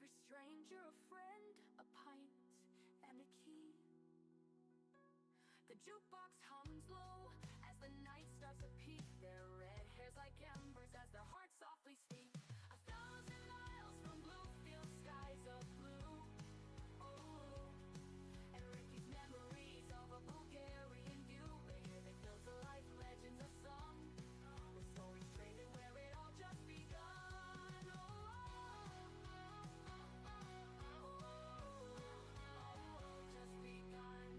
Every stranger a friend, a pint and a key. The jukebox hums low as the night starts to peak. Their red hairs like embers as their hearts softly speak. 1,000 miles from blue-filled skies of blue. Oh, and Ricky's memories of a Bulgarian view. They built a life, legends of song, with stories traded where it all just begun. Just begun.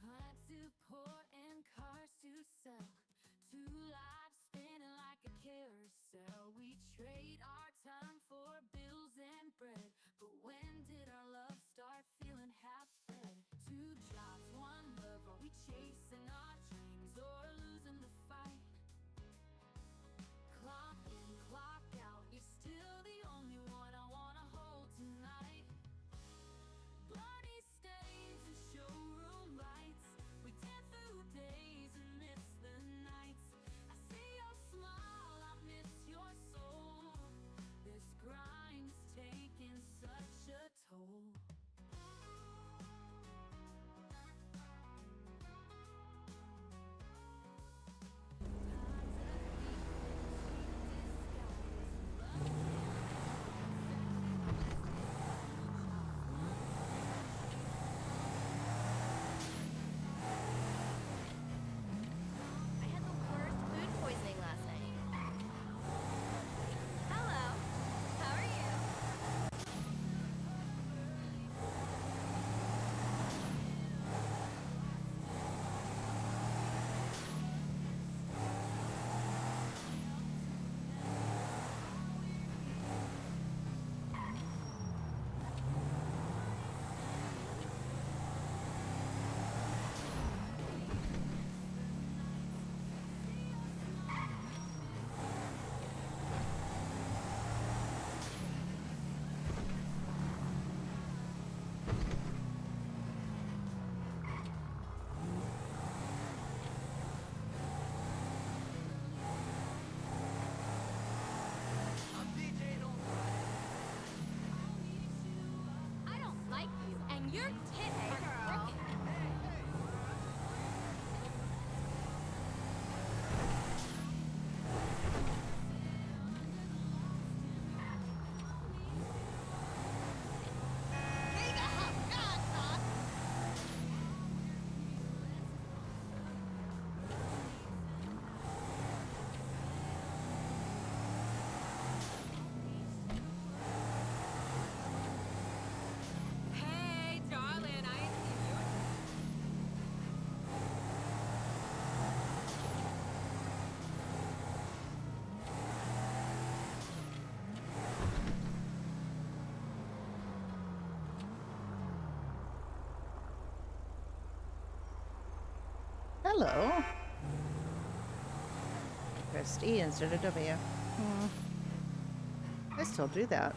Plants to pour and cars to sell. Two lives spinning like a carousel. We trade our time for bills and bread. But when did our love start feeling half-fed? Two jobs, one love. Are we chasing our dreams or losing the fight? Clock in, clock out. You're still the only one I wanna hold tonight. Bloody stains and showroom lights. We dance through days and miss the nights. I see your smile, I miss your soul. This grind's taking such a toll. I had the worst food poisoning last night. Hello. How are you? I don't like you, and your tits are crooked. Hey, darling, I ain't seen you. Hello. Pressed E instead of W. I still do that.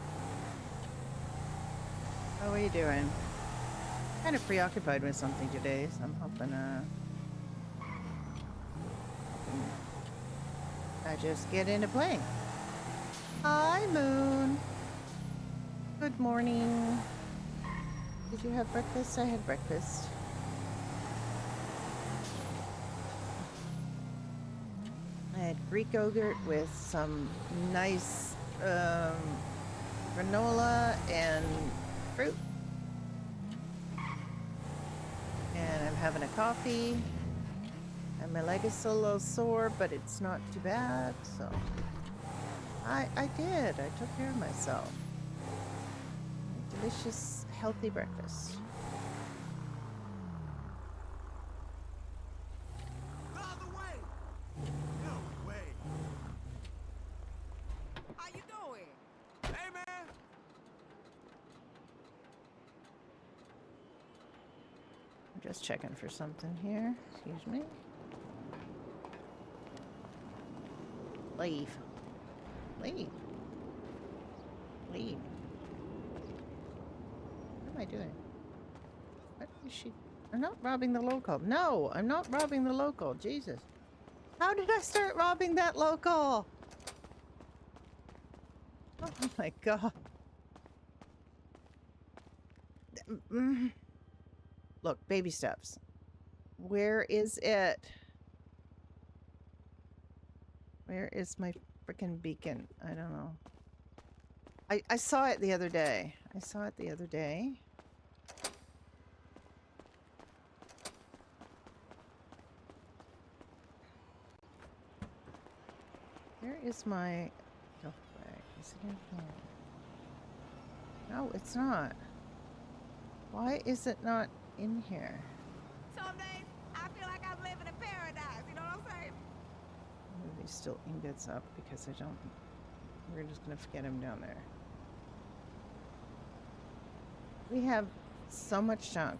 How are you doing? Kind of preoccupied with something today, so I'm hoping I just get into playing. Hi, Moon. Good morning. Did you have breakfast? I had breakfast. I had Greek yogurt with some nice granola and fruit. And I'm having a coffee. And my leg is still a little sore, but it's not too bad. So I did. I took care of myself. A delicious, healthy breakfast. The other way! No way! How you doing? Hey, man! I'm just checking for something here. Excuse me. Leave. Leave. Leave. am I doing? What is she? I'm not robbing the local. No, I'm not robbing the local. Jesus. How did I start robbing that local? Oh my god. Look, baby steps. Where is it? Where is my freaking beacon? I don't know. I saw it the other day. I saw it the other day. Where is my duffel bag? Is it in here? No, it's not. Why is it not in here? Some days I feel like I'm living in paradise. You know what I'm saying? Move these still ingots up because I don't. We're just gonna forget him down there. We have so much junk.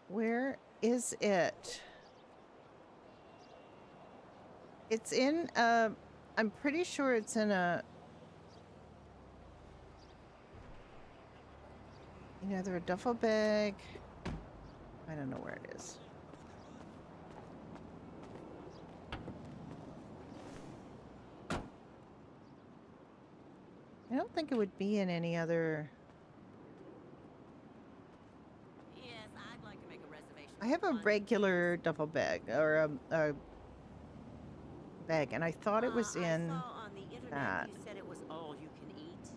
Where is it? It's in I'm pretty sure it's in a either a duffel bag. I don't know where it is. I don't think it would be in any other. Yes, I'd like to make a reservation. I have a regular duffel bag or a bag, and I thought it was I in saw on the internet that. you said it was all you can eat.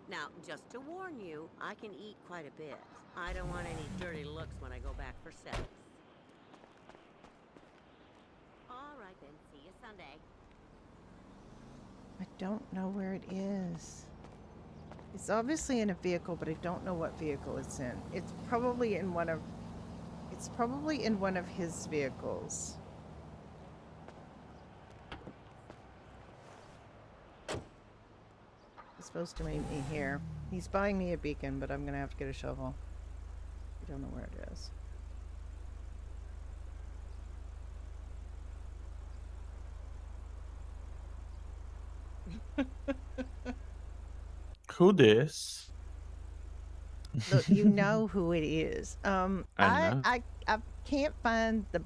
Now, just to warn you, I can eat quite a bit. I don't want any dirty looks when I go back for sex. All right then, see you Sunday. I don't know where it is. It's obviously in a vehicle, but I don't know what vehicle it's in. It's probably in one of. It's probably in one of his vehicles. He's supposed to meet me here. He's buying me a beacon, but I'm gonna have to get a shovel. I don't know where it is. Who this? Look, you know who it is. I know. I can't find the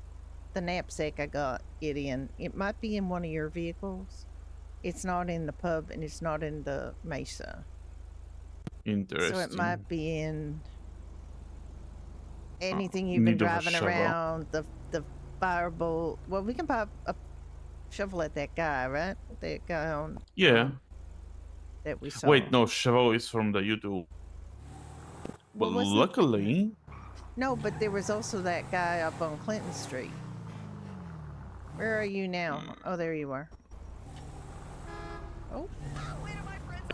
knapsack I got it in. It might be in one of your vehicles. It's not in the pub and it's not in the Mesa. Interesting. So it might be in anything you've need been of a driving shovel. around. The firebolt. Well, we can buy a shovel at that guy, right? That guy on Yeah. that we saw. Wait, no, shovel is from the YouTube. Well, But wasn't- luckily, No, but there was also that guy up on Clinton Street. Where are you now? Oh, there you are. Oh,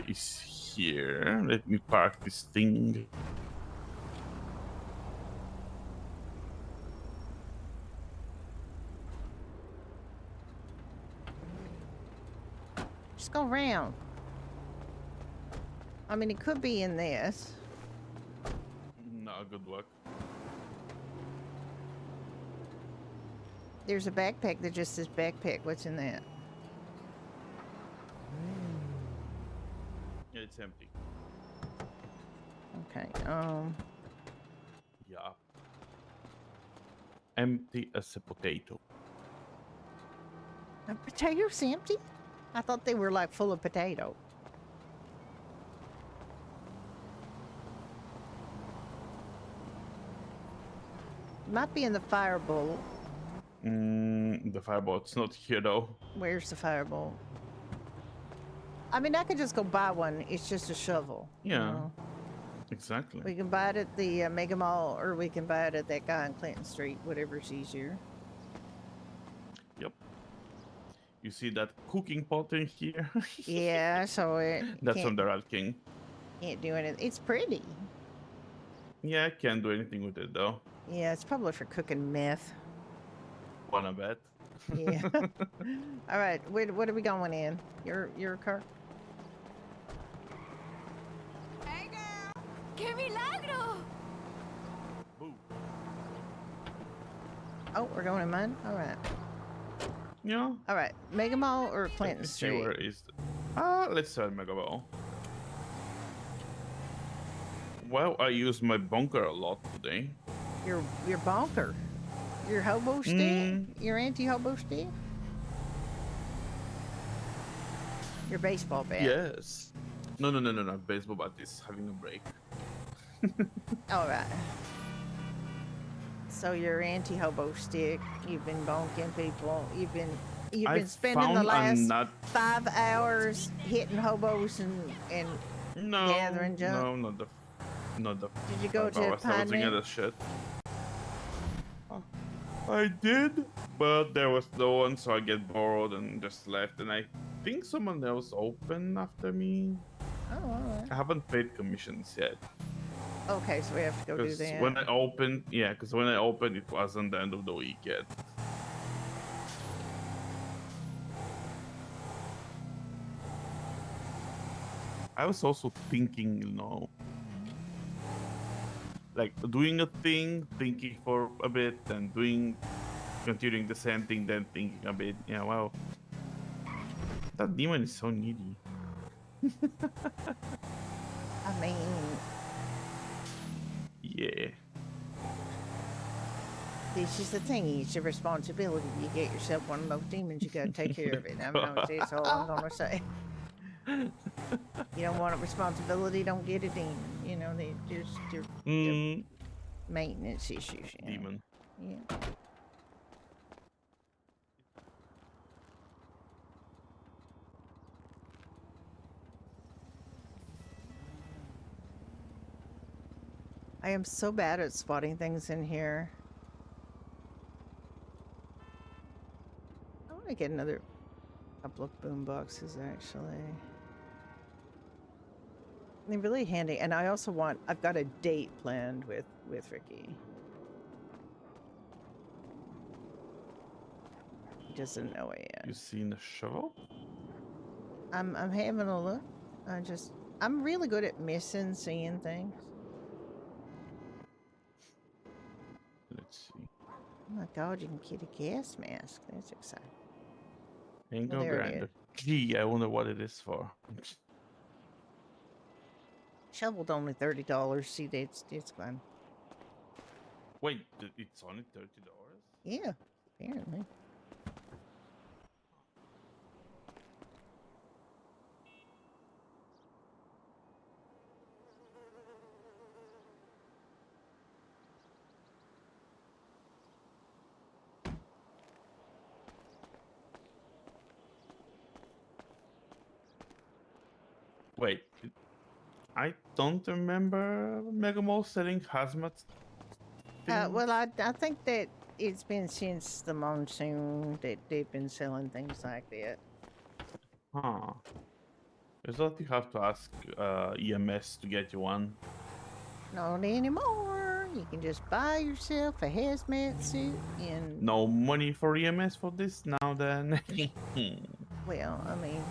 is here. Let me park this thing. just go around. I mean, it could be in this. No, good luck. There's a backpack that just says backpack. What's in that? Yeah, it's empty. Okay. Yeah. Empty as a potato. Are potatoes empty? I thought they were like full of potato. Might be in the firebolt. The firebolt's not here though. Where's the firebolt? I mean, I could just go buy one. It's just a shovel. you Yeah. know? Exactly. We can buy it at the Mega Mall, or we can buy it at that guy on Clinton Street. Whatever's easier. Yep. You see that cooking pot in here? Yeah, so it That's from can't, the Rat King. can't do anything. It's pretty. Yeah, I can't do anything with it though. Yeah, it's probably for cooking meth. Wanna bet? Yeah. All right, what are we going in? Your car? Hey, girl. ¡Qué milagro! Oh, we're going in mine? All right. Yeah. All right. Mega Mall or Let Clinton me see Street? where is. Let's try Mega Ball. Well, I use my bunker a lot today. Your bonker. Your hobo stick? Mm. Your anti-hobo stick? Your baseball bat? Yes. No. Baseball bat is having a break. All right. So your anti-hobo stick, you've been bonking people. You've been spending the found last not 5 hours hitting hobos and no, gathering junk. no, not the Did you go 5 to hours I was doing Pine other shit. I did, but there was no one, so I get bored and just left. And I think someone else opened after me. Oh, all right. I haven't paid commissions yet. Okay, so we have to go do Because that. when I opened, it wasn't the end of the week yet. I was also thinking, like doing a thing, thinking for a bit, and continuing the same thing, then thinking a bit. Yeah, wow. That demon is so needy. I mean, Yeah. this is the thing. It's your responsibility. You get yourself one of those demons, you gotta take care of it. I mean, that's all I'm gonna say. You don't want a responsibility, don't get a demon. You know, they're maintenance issues. You know? Demon. Yeah. I am so bad at spotting things in here. I want to get another couple of boom boxes, actually. They're really handy. And I also I've got a date planned with Ricky. He doesn't know it yet. You seen a shovel? I'm having a look. I'm really good at seeing things. Let's see. Oh my god, you can get a gas mask. That's exciting. Ain't Well, gonna there it grind is. the key. I wonder what it is for. Shoveled only $30. See, it's fun. Wait, it's only $30? Yeah, apparently. Wait, I don't remember Mega Mall selling hazmat. Well, I think that it's been since the monsoon that they've been selling things like that. Huh. I thought you have to ask EMS to get you one. Not anymore. You can just buy yourself a hazmat suit and... No money for EMS for this now then? Well, I mean...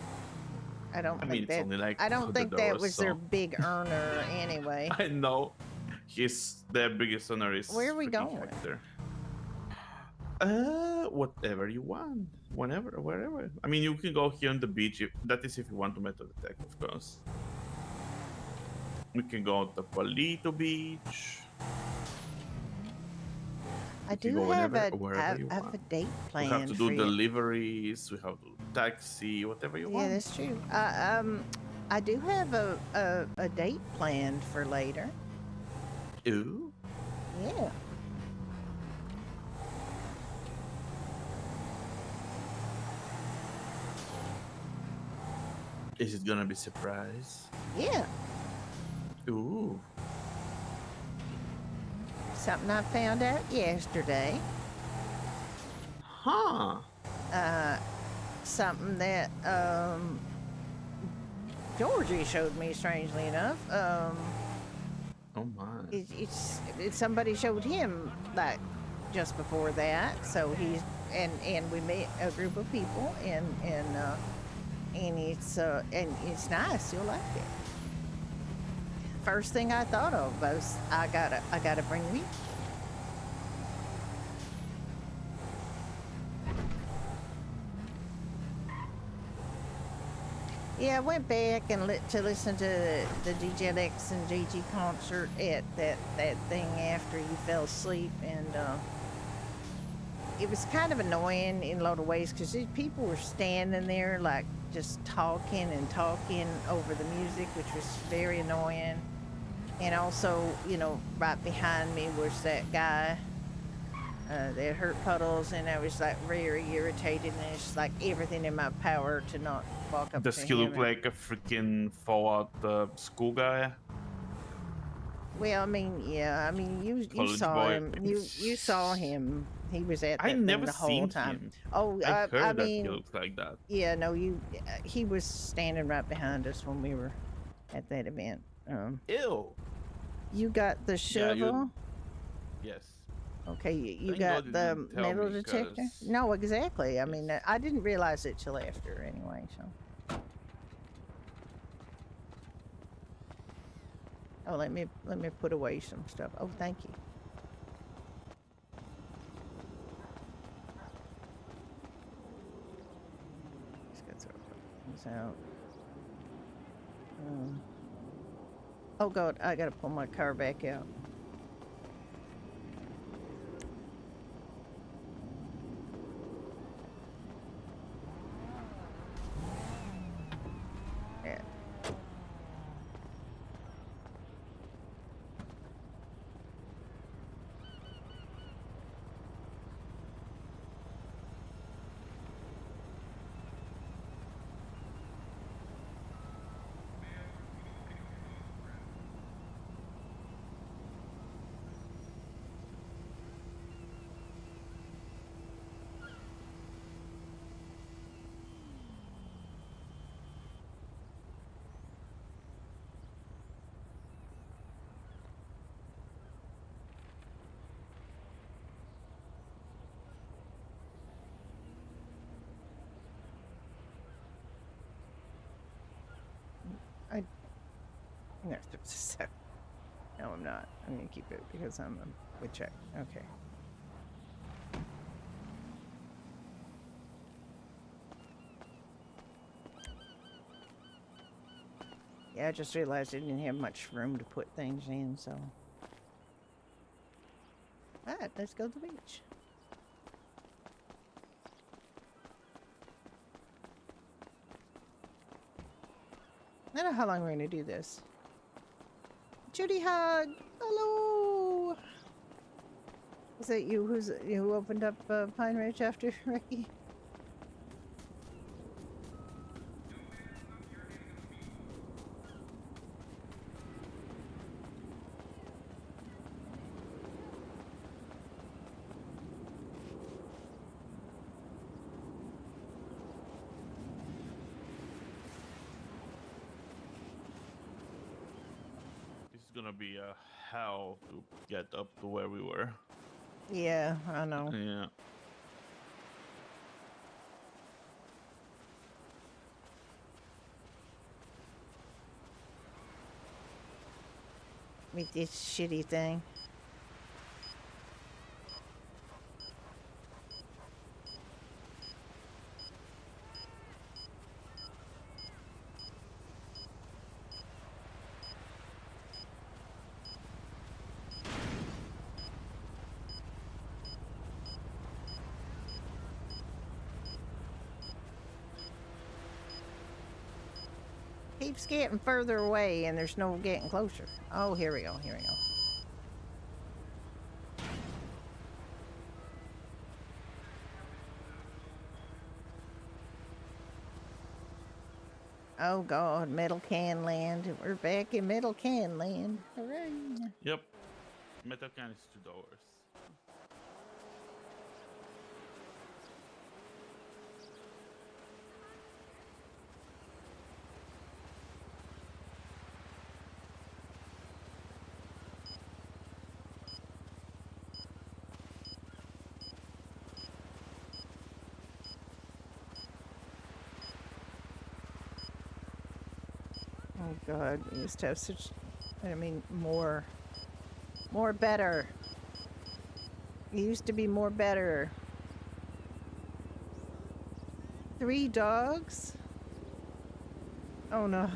I don't think it's only like I don't think that $100, was their so- big earner anyway. I know. Their biggest honor is Where are we freaking going? Hector. Whatever you want. Whenever, wherever. I mean, you can go here on the beach. That is if you want to metal detect, of course. We can go to Palito Beach. I You can do go have wherever you I have want. a date We planned have to for do you. deliveries. We have to taxi, whatever you Yeah, want. that's true. I do have a date planned for later. Ooh. Yeah. Is it gonna be surprise? Yeah. Ooh. Something I found out yesterday. Huh. Something that Georgie showed me, strangely enough. Oh my. It's somebody showed him like just before that, so he's and we met a group of people and it's nice. You'll like it. First thing I thought of was I gotta bring you. Yeah, I went back and to listen to the DJ Lex and JG concert at that thing after you fell asleep, and it was kind of annoying in a lot of ways because people were standing there like just talking and talking over the music, which was very annoying. And also, you know, right behind me was that guy that hurt Puddles, and I was like very irritated, and it's like everything in my power to not walk up Does to he look him. like a freaking Fallout school guy? Well, I mean, yeah, I mean, you College saw boy. him, you saw him. He was at I that thing never the whole seen time. him. Oh, I I heard that he mean, looks like that. yeah, no, he was standing right behind us when we were at that event. Ew. You got the Yeah, shovel. Yes. Okay, you Thank got God you the didn't tell metal me, detector. 'cause- No, exactly. I mean, Yes. I didn't realize it till after, anyway. So. Oh, let me put away some stuff. Oh, thank you. Just gotta throw things out. Oh God, I gotta pull my car back out. Yeah. I'm gonna throw this out. No, I'm not. I'm gonna keep it because I'm with check. Okay. Yeah, I just realized I didn't have much room to put things in, so. Alright, let's go to the beach. I don't know how long we're gonna do this. Judy Hug! Hello! Is that you who opened up Pine Ridge after Ricky? This is gonna be a hell to get up to where we were. Yeah, I know. Yeah. With this shitty thing. Keeps getting further away and there's no getting closer. Oh, here we go, here we go. Oh God, Metal Can Land. We're back in Metal Can Land. Hooray. Yep. Metal can is $2. Oh God, we used to have such, I mean, more better. It used to be more better. 3 dogs? Oh no.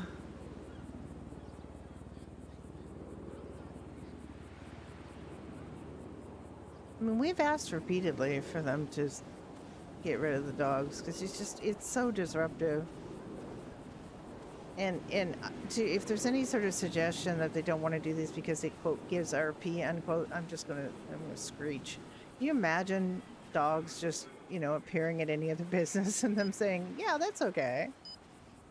I mean, we've asked repeatedly for them to get rid of the dogs because it's so disruptive. And if there's any sort of suggestion that they don't want to do this because it quote gives RP unquote, I'm gonna screech. Can you imagine dogs just appearing at any other business and them saying, "Yeah, that's okay.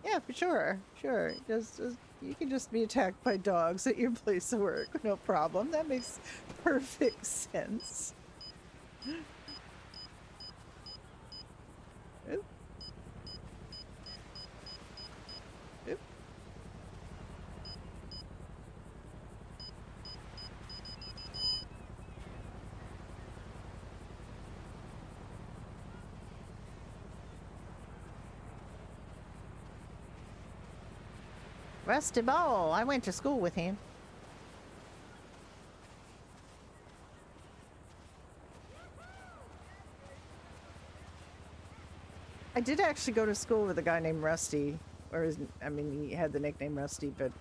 Yeah, for sure, sure. Just you can just be attacked by dogs at your place of work, no problem." That makes perfect sense. Oop. Oop. Rusty Ball. I went to school with him. I did actually go to school with a guy named Rusty, he had the nickname Rusty, but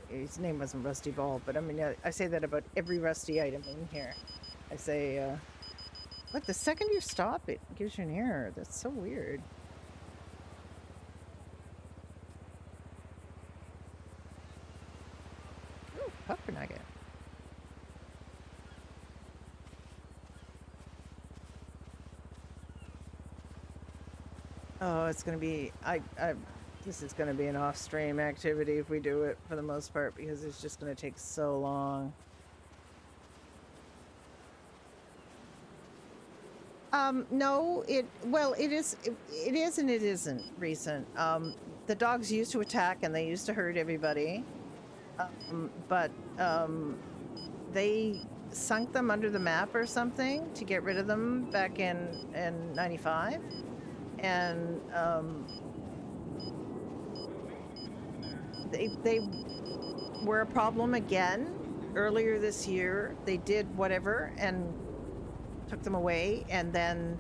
his name wasn't Rusty Ball. But I mean, I say that about every Rusty item in here. I say, look, the second you stop, it gives you an error. That's so weird. Ooh, puffer nugget. Oh, it's gonna be this is gonna be an off-stream activity if we do it for the most part because it's just gonna take so long. No, it is and it isn't recent. The dogs used to attack and they used to hurt everybody. But they sunk them under the map or something to get rid of them back in 95. And they were a problem again earlier this year. They did whatever and took them away, and then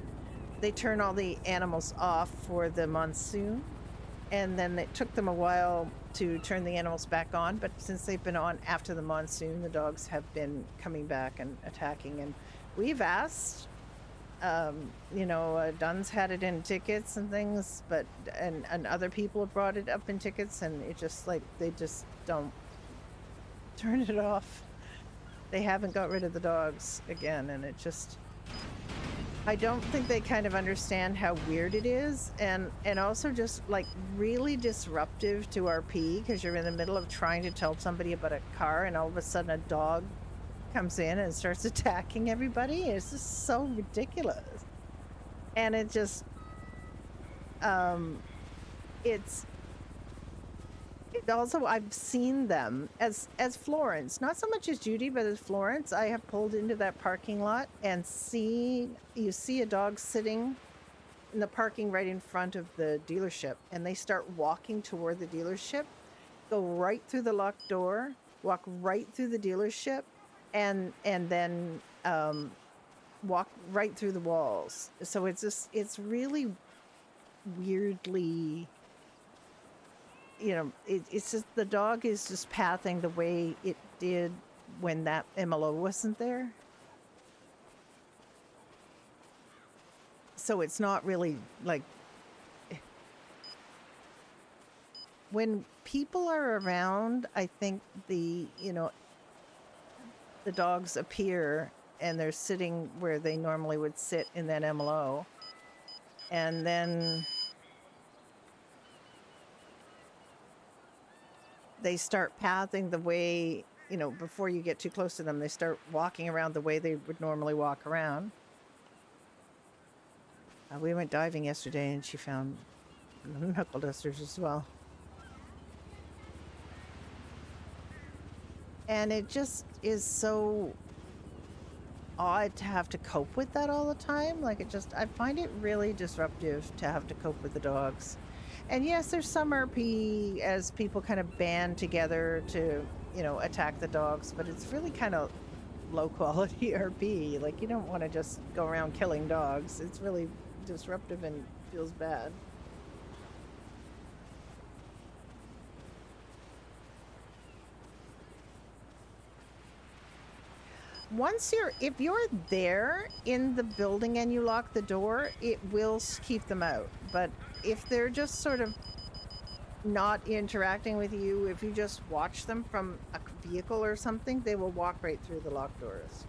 they turned all the animals off for the monsoon, and then it took them a while to turn the animals back on, but since they've been on after the monsoon, the dogs have been coming back and attacking. And we've asked, Dunn's had it in tickets and things, but and other people have brought it up in tickets, and it just they just don't turn it off. They haven't got rid of the dogs again, and it just, I don't think they kind of understand how weird it is, and also just really disruptive to RP because you're in the middle of trying to tell somebody about a car and all of a sudden a dog comes in and starts attacking everybody. It's just so ridiculous. And it just it also, I've seen them as Florence, not so much as Judy, but as Florence. I have pulled into that parking lot and you see a dog sitting in the parking right in front of the dealership, and they start walking toward the dealership, go right through the locked door, walk right through the dealership, and then walk right through the walls. So it's really weirdly, it's just the dog is just pathing the way it did when that MLO wasn't there. So it's not really when people are around, I think the dogs appear and they're sitting where they normally would sit in that MLO. And then they start pathing the way, before you get too close to them, they start walking around the way they would normally walk around. We went diving yesterday and she found knuckle dusters as well. And it just is so odd to have to cope with that all the time. I find it really disruptive to have to cope with the dogs. And yes, there's some RP as people kind of band together to, attack the dogs, but it's really kind of low quality RP. You don't want to just go around killing dogs. It's really disruptive and feels bad. if you're there in the building and you lock the door, it will keep them out. But if they're just sort of not interacting with you, if you just watch them from a vehicle or something, they will walk right through the locked doors.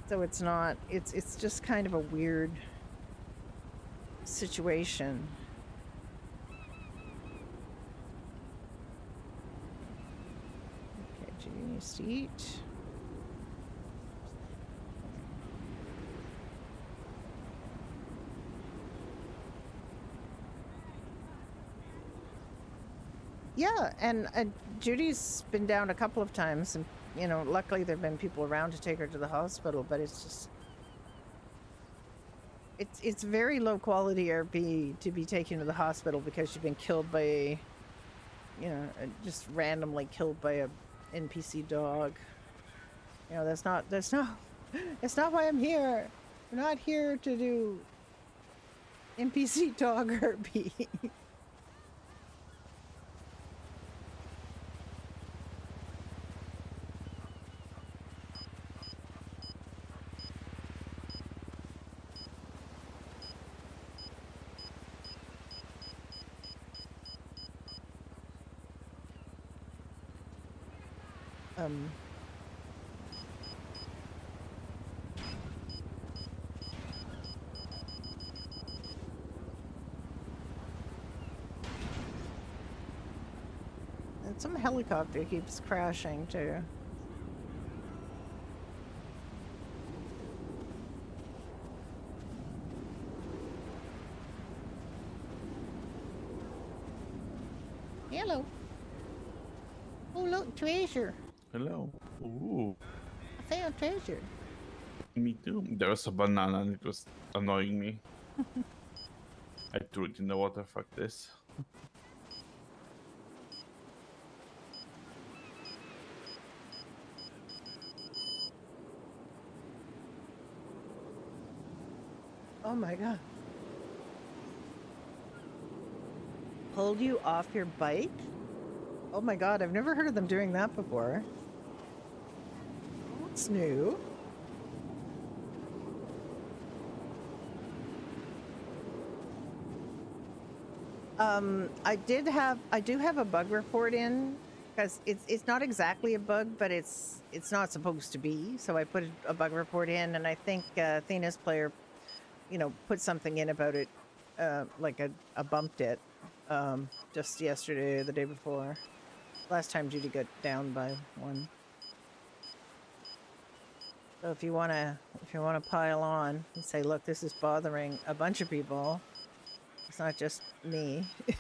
So it's not, it's just kind of a weird situation. Okay, Judy needs to eat. Yeah, and Judy's been down a couple of times, and you know, luckily there've been people around to take her to the hospital. But it's just, it's very low quality RP to be taken to the hospital because you've been killed by a, you know, just randomly killed by a NPC dog. You know, that's not that's not why I'm here. I'm not here to do NPC dog RP. And some helicopter keeps crashing too. Hello. Oh look, treasure. Hello. Ooh. I found treasure. Me too. There was a banana and it was annoying me. I threw it in the water. Fuck this. Oh my god. Pulled you off your bike? Oh my god, I've never heard of them doing that before. It's new. I do have a bug report in because it's not exactly a bug, but it's not supposed to be. So I put a bug report in, and I think Athena's player, you know, put something in about it, like a bumped it, just yesterday or the day before. Last time Judy got down by one. So if you wanna pile on and say, look, this is bothering a bunch of people. It's not just me. I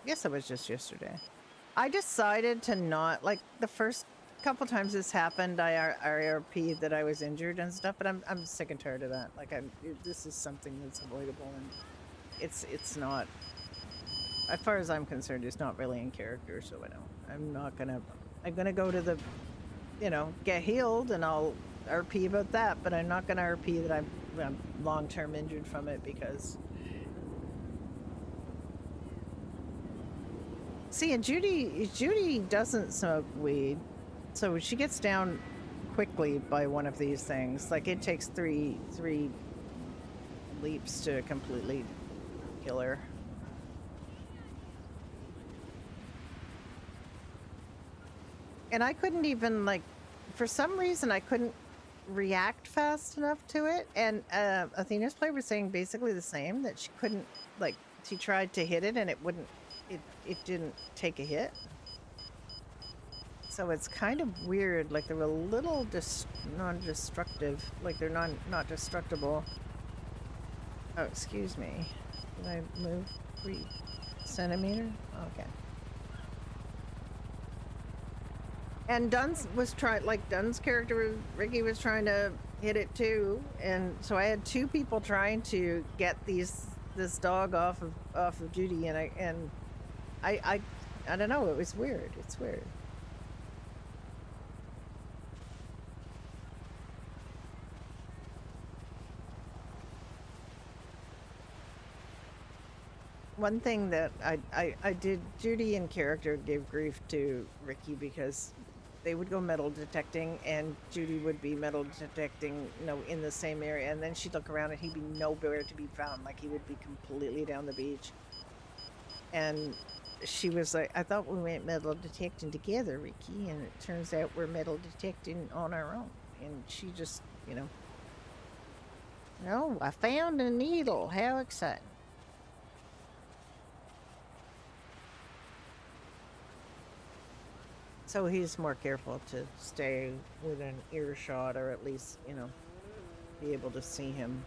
guess it was just yesterday. I decided to not, like, the first couple times this happened, I IRP that I was injured and stuff, but I'm sick and tired of that. Like, this is something that's avoidable, and it's not, as far as I'm concerned, it's not really in character, so I'm gonna go to the, you know, get healed, and I'll RP about that, but I'm not gonna RP that I'm long-term injured from it, because see, and Judy doesn't smoke weed, so she gets down quickly by one of these things. Like, it takes three leaps to completely kill her. And I couldn't even, like, for some reason I couldn't react fast enough to it. And Athena's player was saying basically the same, that she couldn't, like, she tried to hit it and it wouldn't, it didn't take a hit. So it's kind of weird. Like, they're a little non-destructive. Like, they're not destructible. Oh, excuse me. Did I move 3 centimeters? Okay. And Dunn's character, Ricky, was trying to hit it too. And so I had 2 people trying to get this dog off of Judy, and I don't know, it was weird. It's weird. one thing that I did, Judy in character gave grief to Ricky because they would go metal detecting and Judy would be metal detecting, in the same area. And then she'd look around and he'd be nowhere to be found. Like he would be completely down the beach. And she was like, I thought we went metal detecting together, Ricky. And it turns out we're metal detecting on our own. And she just, oh, I found a needle. How exciting. So he's more careful to stay within earshot or at least, be able to see him.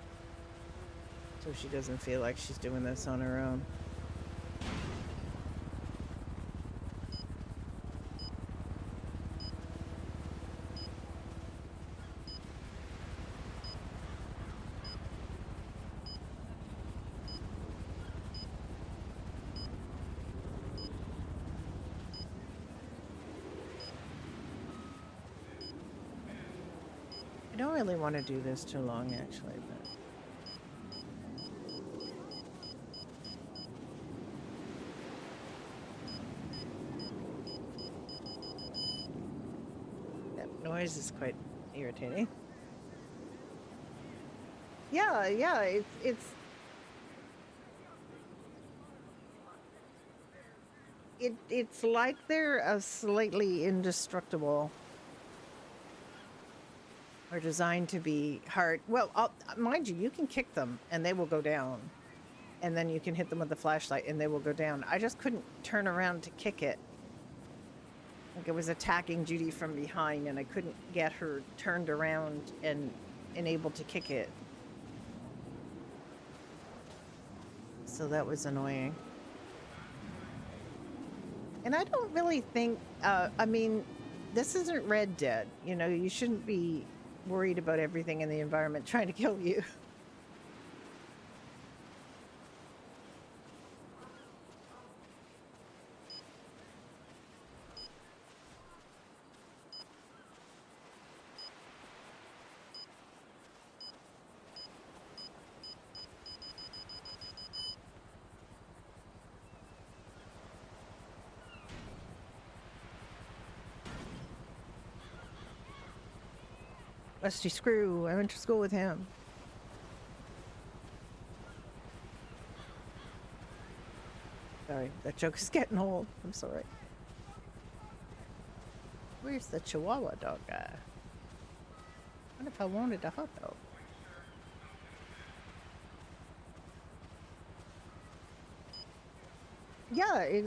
So she doesn't feel like she's doing this on her own. I don't really want to do this too long, actually, but... that noise is quite irritating. Yeah, it's like they're a slightly indestructible or designed to be hard. Well, mind you, you can kick them and they will go down. And then you can hit them with the flashlight and they will go down. I just couldn't turn around to kick it. Like it was attacking Judy from behind and I couldn't get her turned around and able to kick it. So that was annoying. And I don't really think, I mean, this isn't Red Dead. You shouldn't be worried about everything in the environment trying to kill you. Rusty Screw, I went to school with him. Sorry, that joke is getting old. I'm sorry. Where's the Chihuahua dog guy? What if I wanted a hot dog? Yeah,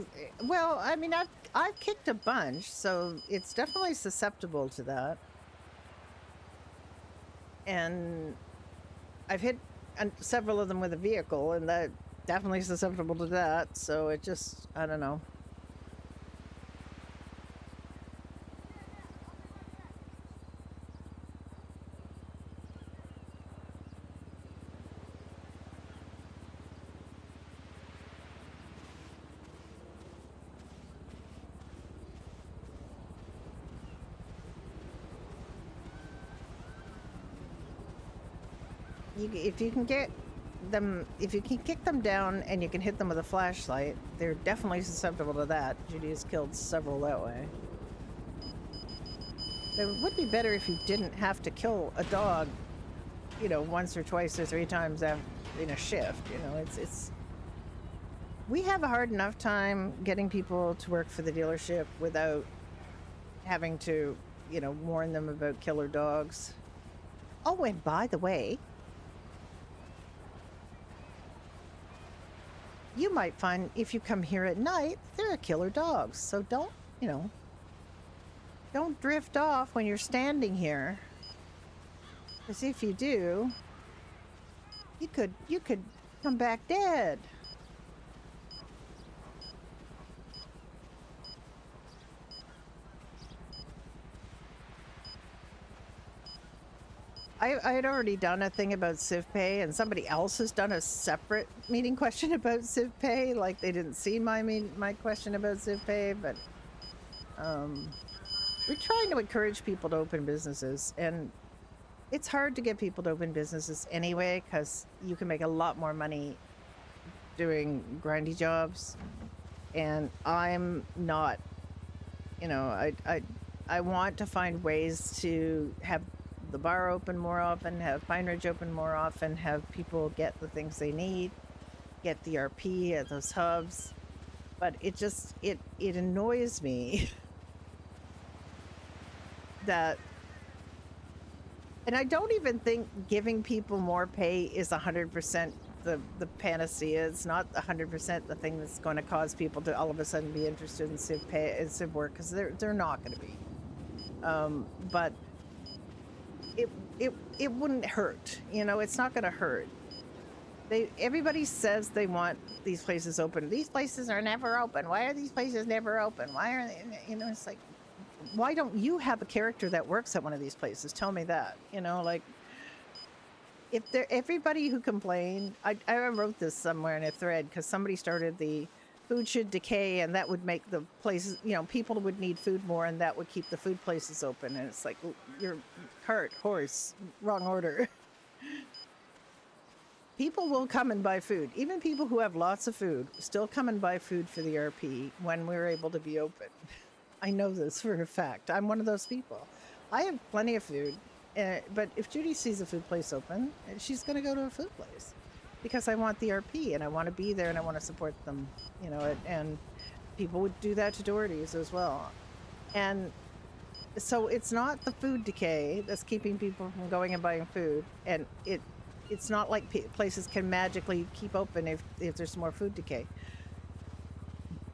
well, I mean, I've kicked a bunch, so it's definitely susceptible to that. And I've hit several of them with a vehicle, and that definitely susceptible to that. So it just, I don't know. If you can get them, if you can kick them down and you can hit them with a flashlight, they're definitely susceptible to that. Judy has killed several that way. It would be better if you didn't have to kill a dog, once or twice or three times in a shift. It's we have a hard enough time getting people to work for the dealership without having to, warn them about killer dogs. Oh, and by the way, you might find if you come here at night, there are killer dogs. So don't drift off when you're standing here. Because if you do, you could come back dead. I had already done a thing about CivPay, and somebody else has done a separate meeting question about CivPay. Like they didn't see my question about CivPay, but we're trying to encourage people to open businesses, and it's hard to get people to open businesses anyway because you can make a lot more money doing grindy jobs, and I'm not. You know, I want to find ways to have the bar open more often, have Pine Ridge open more often, have people get the things they need, get the RP at those hubs. But it just it annoys me that, and I don't even think giving people more pay is 100% the panacea. It's not 100% the thing that's going to cause people to all of a sudden be interested in civ pay and civ work, because they're not going to be. But it wouldn't hurt. You know, it's not going to hurt. Everybody says they want these places open. These places are never open. Why are these places never open? Why are they? You know, it's like, why don't you have a character that works at one of these places? Tell me that. You know, like, if everybody who complained, I wrote this somewhere in a thread because somebody started the food should decay, and that would make the places, you know, people would need food more, and that would keep the food places open. And it's like, your cart, horse, wrong order. People will come and buy food. Even people who have lots of food still come and buy food for the RP when we're able to be open. I know this for a fact. I'm one of those people. I have plenty of food, but if Judy sees a food place open, she's going to go to a food place because I want the RP and I want to be there and I want to support them, you know, and people would do that to Doherty's as well. And so it's not the food decay that's keeping people from going and buying food, and it's not like places can magically keep open if there's more food decay.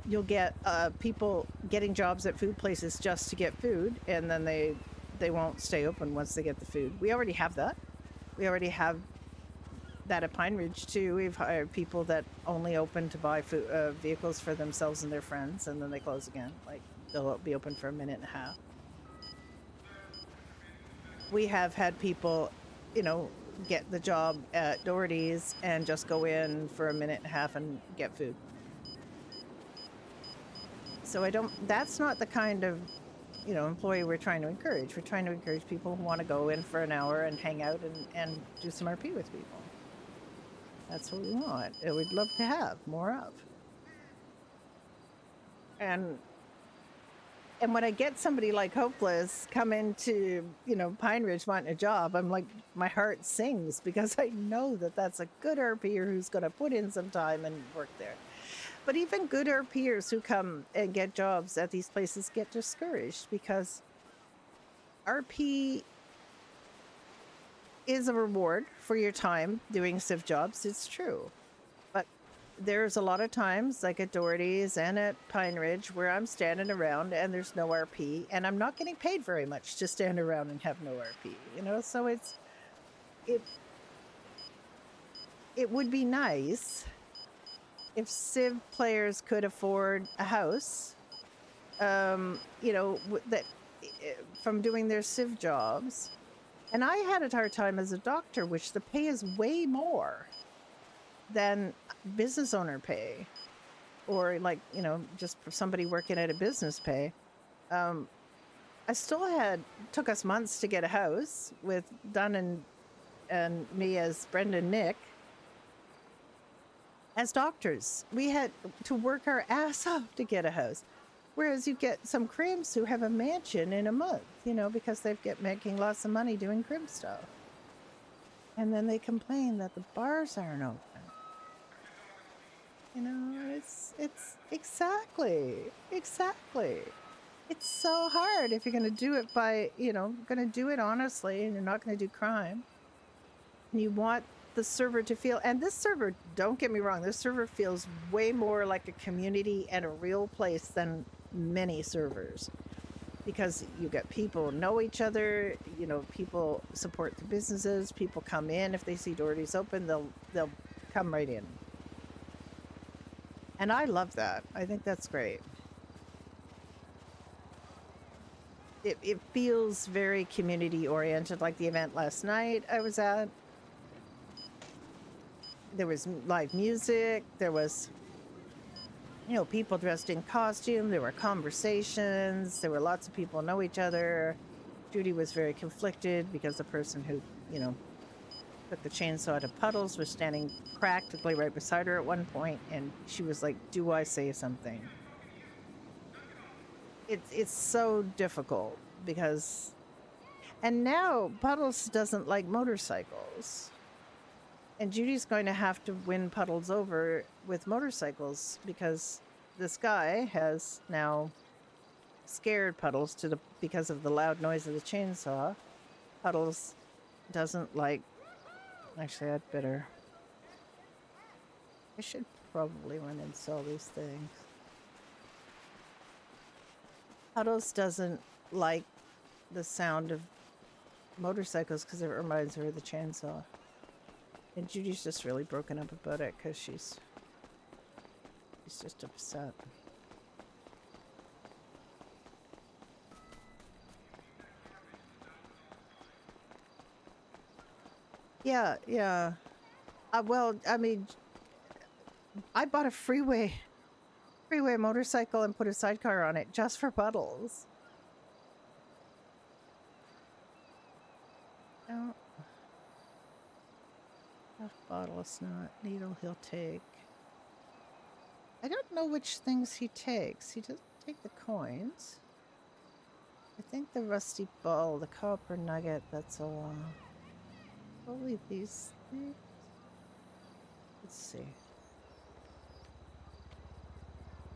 You'll get people getting jobs at food places just to get food, and then they won't stay open once they get the food. We already have that. We already have that at Pine Ridge too. We've hired people that only open to buy food, vehicles for themselves and their friends, and then they close again. Like, they'll be open for a minute and a half. We have had people, you know, get the job at Doherty's and just go in for a minute and a half and get food. So that's not the kind of, you know, employee we're trying to encourage. We're trying to encourage people who want to go in for an hour and hang out and do some RP with people. That's what we want. And we'd love to have more of. And when I get somebody like Hopeless come into, you know, Pine Ridge wanting a job, I'm like, my heart sings because I know that that's a good RPer who's going to put in some time and work there. But even good RPers who come and get jobs at these places get discouraged because RP is a reward for your time doing civ jobs. It's true. But there's a lot of times, like at Doherty's and at Pine Ridge, where I'm standing around and there's no RP, and I'm not getting paid very much to stand around and have no RP, you know? So it would be nice if civ players could afford a house, you know, that from doing their civ jobs. And I had a hard time as a doctor, which the pay is way more than business owner pay, or like, you know, just for somebody working at a business pay. I still took us months to get a house with Dunn and me as Brendan Nick. As doctors, we had to work our ass off to get a house. Whereas you get some crimps who have a mansion in a month, you know, because they've making lots of money doing crimp stuff. And then they complain that the bars aren't open. You know, it's exactly. It's so hard if you're going to do it by, you know, going to do it honestly, and you're not going to do crime. And you want the server to feel, and this server, don't get me wrong, this server feels way more like a community and a real place than many servers, because you get people know each other, you know, people support the businesses, people come in. If they see Doherty's open, they'll come right in. And I love that. I think that's great. It feels very community oriented, like the event last night I was at. There was live music, there was, you know, people dressed in costume, there were conversations, there were lots of people know each other. Judy was very conflicted because the person who, you know, took the chainsaw to Puddles, was standing practically right beside her at one point, and she was like, "Do I say something?" It's so difficult because, and now Puddles doesn't like motorcycles, and Judy's going to have to win Puddles over with motorcycles because this guy has now scared Puddles to the because of the loud noise of the chainsaw. Puddles doesn't like. Actually, I'd better. I should probably run and sell these things. Puddles doesn't like the sound of motorcycles because it reminds her of the chainsaw. And Judy's just really broken up about it because she's just upset. Yeah, yeah. Well, I mean, I bought a freeway motorcycle and put a sidecar on it just for Puddles. No. Half bottle of snot. Needle he'll take. I don't know which things he takes. He doesn't take the coins. I think the rusty ball, the copper nugget, that's all. Probably these things. Let's see.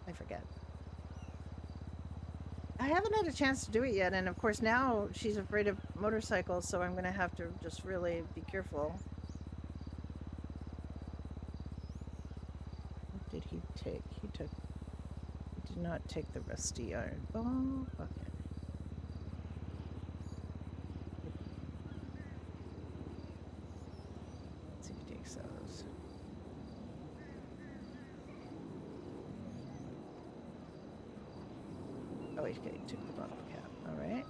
I forget. I haven't had a chance to do it yet, and of course now she's afraid of motorcycles, so I'm going to have to just really be careful. What did he take? He did not take the rusty iron ball. Okay. Let's see if he takes those. Oh, he took the bottle cap. All right.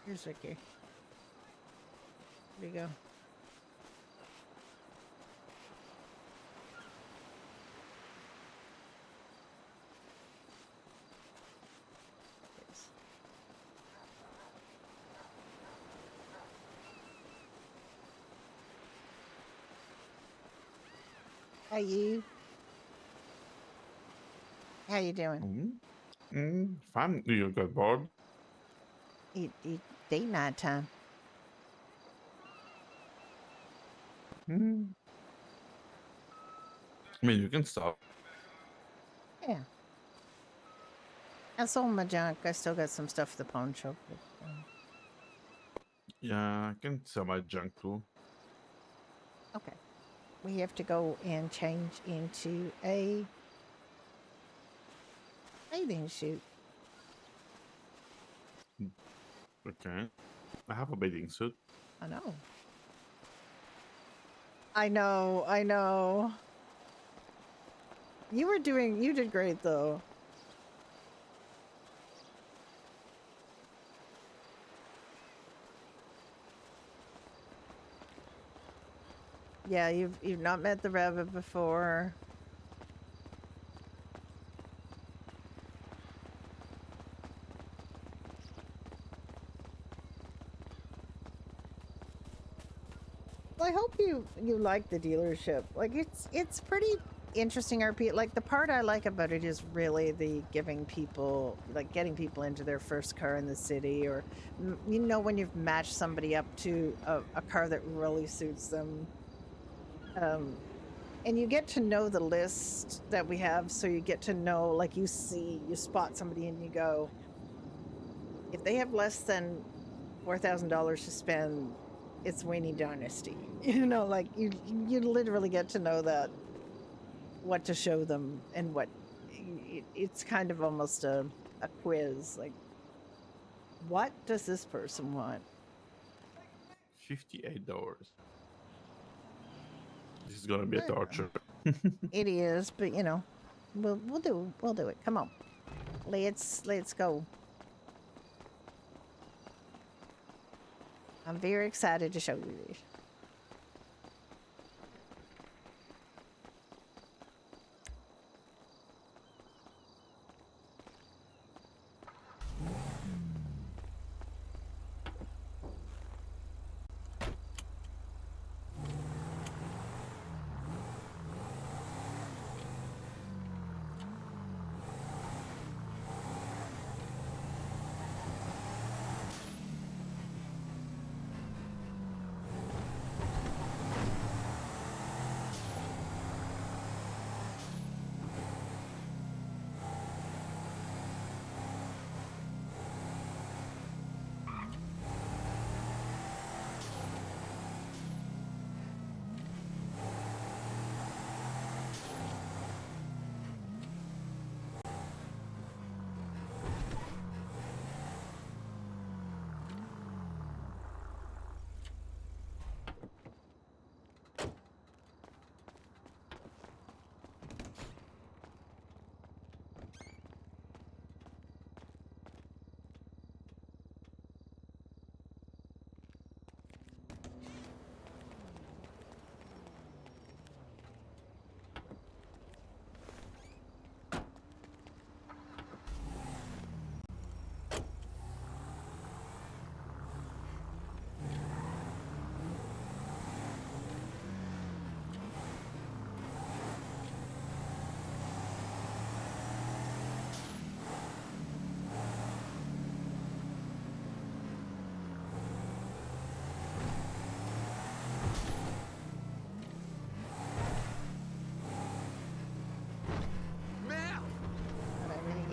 Here's Ricky. Here we go. Yes. How you? How you doing? Fine. You got bored? Eat date night time. I mean, you can stop. Yeah. I sold my junk. I still got some stuff at the pawn shop. But, Yeah, I can sell my junk too. okay. We have to go and change into a bathing suit. Okay. I have a bathing suit. I know. I know. I know. You did great though. Yeah, you've not met the rabbit before. Well, I hope you like the dealership. Like it's pretty interesting RP. Like the part I like about it is really the giving people, like getting people into their first car in the city, or you know, when you've matched somebody up to a car that really suits them. And you get to know the list that we have, so you get to know, like you spot somebody and you go, if they have less than $4,000 to spend, it's Weenie Dynasty. You know, like you literally get to know that, what to show them and what. It's kind of almost a quiz. Like, what does this person want? $58. This is gonna be a torture. It is, but you know, we'll do it. Come on, let's go. I'm very excited to show you this.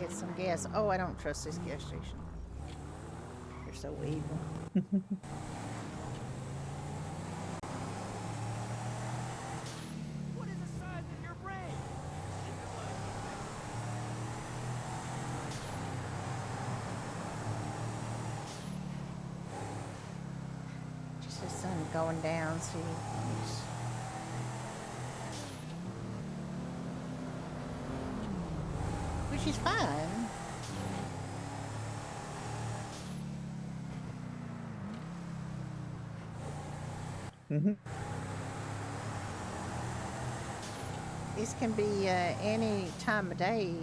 Some gas. Oh, I don't trust this gas station. You're so evil. What is the size of your brain? Just the sun going down, see. Which is fine. This can be any time of day.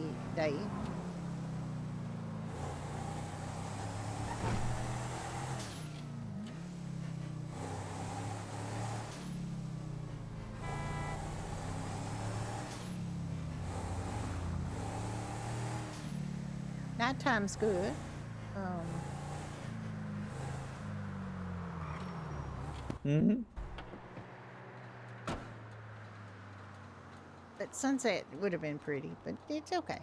Nighttime's good. But sunset would have been pretty, but it's okay.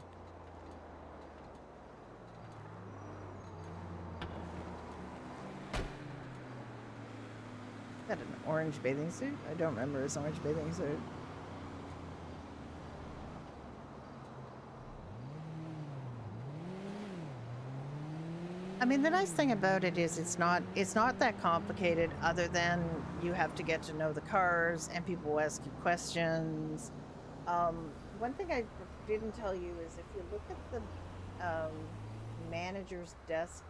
Got an orange bathing suit. I don't remember his orange bathing suit. I mean, the nice thing about it is it's not that complicated, other than you have to get to know the cars and people will ask you questions. One thing I didn't tell you is if you look at the manager's desk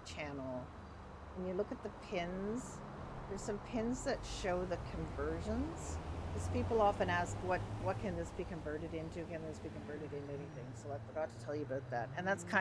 channel and you look at the pins, there's some pins that show the conversions. Because people often ask, what can this be converted into? Can this be converted into anything? So I forgot to tell you about that. And that's kind